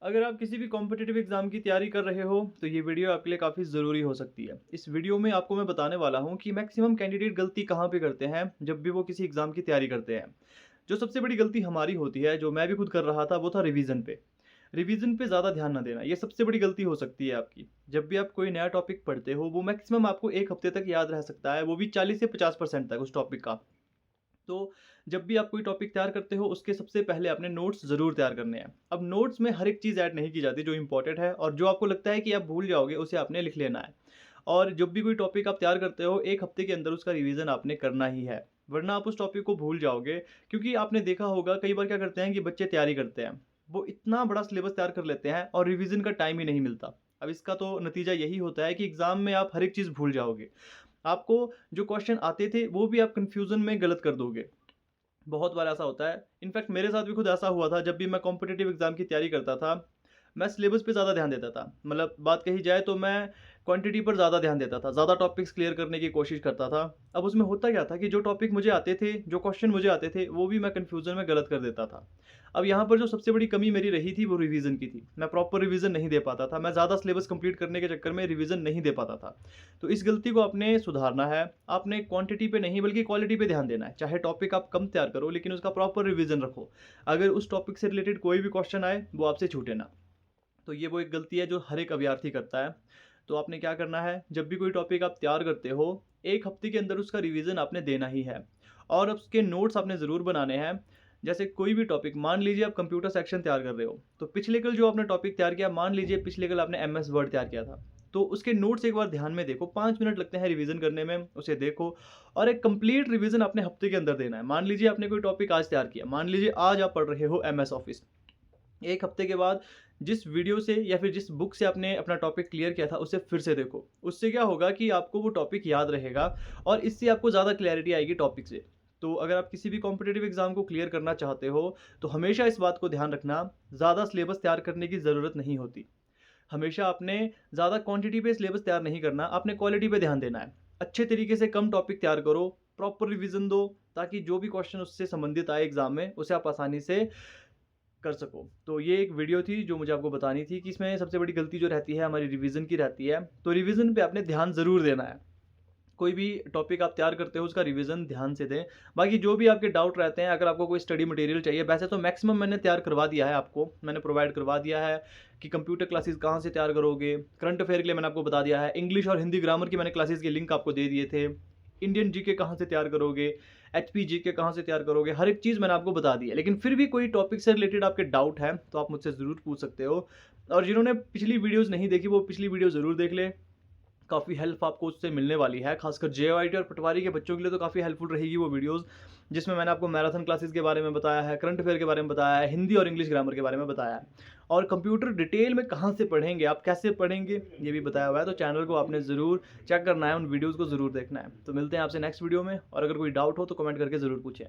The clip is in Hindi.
अगर आप किसी भी कॉम्पिटिटिव एग्ज़ाम की तैयारी कर रहे हो, तो ये वीडियो आपके लिए काफ़ी ज़रूरी हो सकती है। इस वीडियो में आपको मैं बताने वाला हूँ कि मैक्सिमम कैंडिडेट गलती कहाँ पे करते हैं, जब भी वो किसी एग्ज़ाम की तैयारी करते हैं। जो सबसे बड़ी गलती हमारी होती है, जो मैं भी खुद कर रहा था, वो था रिवीज़न पे। रिवीज़न पे ज़्यादा ध्यान ना देना, ये सबसे बड़ी गलती हो सकती है आपकी। जब भी आप कोई नया टॉपिक पढ़ते हो, वो मैक्सिमम आपको 1 हफ़्ते तक याद रह सकता है, वो भी 40 से 50% तक उस टॉपिक का। तो जब भी आप कोई टॉपिक तैयार करते हो उसके सबसे पहले अपने नोट्स ज़रूर तैयार करने हैं। अब नोट्स में हर एक चीज़ ऐड नहीं की जाती जो इम्पोर्टेंट है, और जो आपको लगता है कि आप भूल जाओगे उसे आपने लिख लेना है। और जब भी कोई टॉपिक आप तैयार करते हो 1 हफ्ते के अंदर उसका रिवीजन आपने करना ही है, वरना आप उस टॉपिक को भूल जाओगे। क्योंकि आपने देखा होगा कई बार क्या करते हैं कि बच्चे तैयारी करते हैं, वो इतना बड़ा सिलेबस तैयार कर लेते हैं और रिवीजन का टाइम ही नहीं मिलता। अब इसका तो नतीजा यही होता है कि एग्ज़ाम में आप हर एक चीज़ भूल जाओगे। आपको जो क्वेश्चन आते थे वो भी आप कन्फ्यूज़न में गलत कर दोगे। बहुत बार ऐसा होता है। इनफैक्ट मेरे साथ भी खुद ऐसा हुआ था, जब भी मैं कॉम्पिटिटिव एग्ज़ाम की तैयारी करता था, मैं सिलेबस पे ज़्यादा ध्यान देता था। मतलब बात कही जाए तो मैं क्वांटिटी पर ज़्यादा ध्यान देता था, ज़्यादा टॉपिक्स क्लियर करने की कोशिश करता था। अब उसमें होता क्या था कि जो टॉपिक मुझे आते थे, जो क्वेश्चन मुझे आते थे, वो भी मैं कन्फ्यूज़न में गलत कर देता था। अब यहाँ पर जो सबसे बड़ी कमी मेरी रही थी, वो रिवीज़न की थी। मैं प्रॉपर रिवीज़न नहीं दे पाता था, मैं ज़्यादा सिलेबस कंप्लीट करने के चक्कर में रिवीज़न नहीं दे पाता था। तो इस गलती को आपने सुधारना है। आपने क्वांटिटी पे नहीं बल्कि क्वालिटी पे ध्यान देना है। चाहे टॉपिक आप कम तैयार करो, लेकिन उसका प्रॉपर रिवीजन रखो। अगर उस टॉपिक से रिलेटेड कोई भी क्वेश्चन आए, वो आपसे छूटे ना। तो ये वो एक गलती है जो हर एक अभ्यर्थी करता है। तो आपने क्या करना है, जब भी कोई टॉपिक आप तैयार करते हो, 1 हफ्ते के अंदर उसका रिवीजन आपने देना ही है। और उसके नोट्स आपने ज़रूर बनाने हैं। जैसे कोई भी टॉपिक, मान लीजिए आप कंप्यूटर सेक्शन तैयार कर रहे हो, तो पिछले कल जो आपने टॉपिक तैयार किया, मान लीजिए पिछले कल आपने एमएस वर्ड तैयार किया था, तो उसके नोट्स एक बार ध्यान में देखो। 5 मिनट लगते हैं रिवीजन करने में, उसे देखो। और एक कंप्लीट रिवीजन अपने हफ्ते के अंदर देना है। मान लीजिए आपने कोई टॉपिक आज तैयार किया, मान लीजिए आज आप पढ़ रहे हो एमएस ऑफिस। 1 हफ्ते के बाद जिस वीडियो से या फिर जिस बुक से आपने अपना टॉपिक क्लियर किया था, उसे फिर से देखो। उससे क्या होगा कि आपको वो टॉपिक याद रहेगा, और इससे आपको ज़्यादा क्लैरिटी आएगी टॉपिक से। तो अगर आप किसी भी कॉम्पिटिटिव एग्ज़ाम को क्लियर करना चाहते हो, तो हमेशा इस बात को ध्यान रखना, ज़्यादा सिलेबस तैयार करने की ज़रूरत नहीं होती। हमेशा आपने ज़्यादा क्वांटिटी पे सिलेबस तैयार नहीं करना, आपने क्वालिटी पे ध्यान देना है। अच्छे तरीके से कम टॉपिक तैयार करो, प्रॉपर रिवीजन दो, ताकि जो भी क्वेश्चन उससे संबंधित आए एग्ज़ाम में, उसे आप आसानी से कर सको। तो ये एक वीडियो थी जो मुझे आपको बतानी थी कि इसमें सबसे बड़ी गलती जो रहती है हमारी रिवीजन की रहती है। तो रिवीजन पे आपने ध्यान ज़रूर देना है। कोई भी टॉपिक आप तैयार करते हो उसका रिवीजन ध्यान से दें। बाकी जो भी आपके डाउट रहते हैं, अगर आपको कोई स्टडी मटेरियल चाहिए, वैसे तो मैक्सिमम मैंने तैयार करवा दिया है, आपको मैंने प्रोवाइड करवा दिया है कि कंप्यूटर क्लासेस कहाँ से तैयार करोगे, करंट अफेयर के लिए मैंने आपको बता दिया है, इंग्लिश और हिंदी ग्रामर की मैंने क्लासेस के लिंक आपको दे दिए थे, इंडियन जीके कहाँ से तैयार करोगे, एचपी जीके कहाँ से तैयार करोगे, हर एक चीज़ मैंने आपको बता दी है। लेकिन फिर भी कोई टॉपिक से रिलेटेड आपके डाउट है, तो आप मुझसे ज़रूर पूछ सकते हो। और जिन्होंने पिछली वीडियोज़ नहीं देखी, वो पिछली वीडियो ज़रूर देख लें। काफ़ी हेल्प आपको उससे मिलने वाली है, खासकर जेओआईटी और पटवारी के बच्चों के लिए तो काफ़ी हेल्पफुल रहेगी वो वीडियोज़, जिसमें मैंने आपको मैराथन क्लासेस के बारे में बताया है, करंट अफेयर के बारे में बताया है, हिंदी और इंग्लिश ग्रामर के बारे में बताया है, और कंप्यूटर डिटेल में कहाँ से पढ़ेंगे, आप कैसे पढ़ेंगे, ये भी बताया हुआ है। तो चैनल को आपने ज़रूर चेक करना है, उन वीडियोज़ को ज़रूर देखना है। तो मिलते हैं आपसे नेक्स्ट वीडियो में, और अगर कोई डाउट हो तो कमेंट करके ज़रूर पूछें।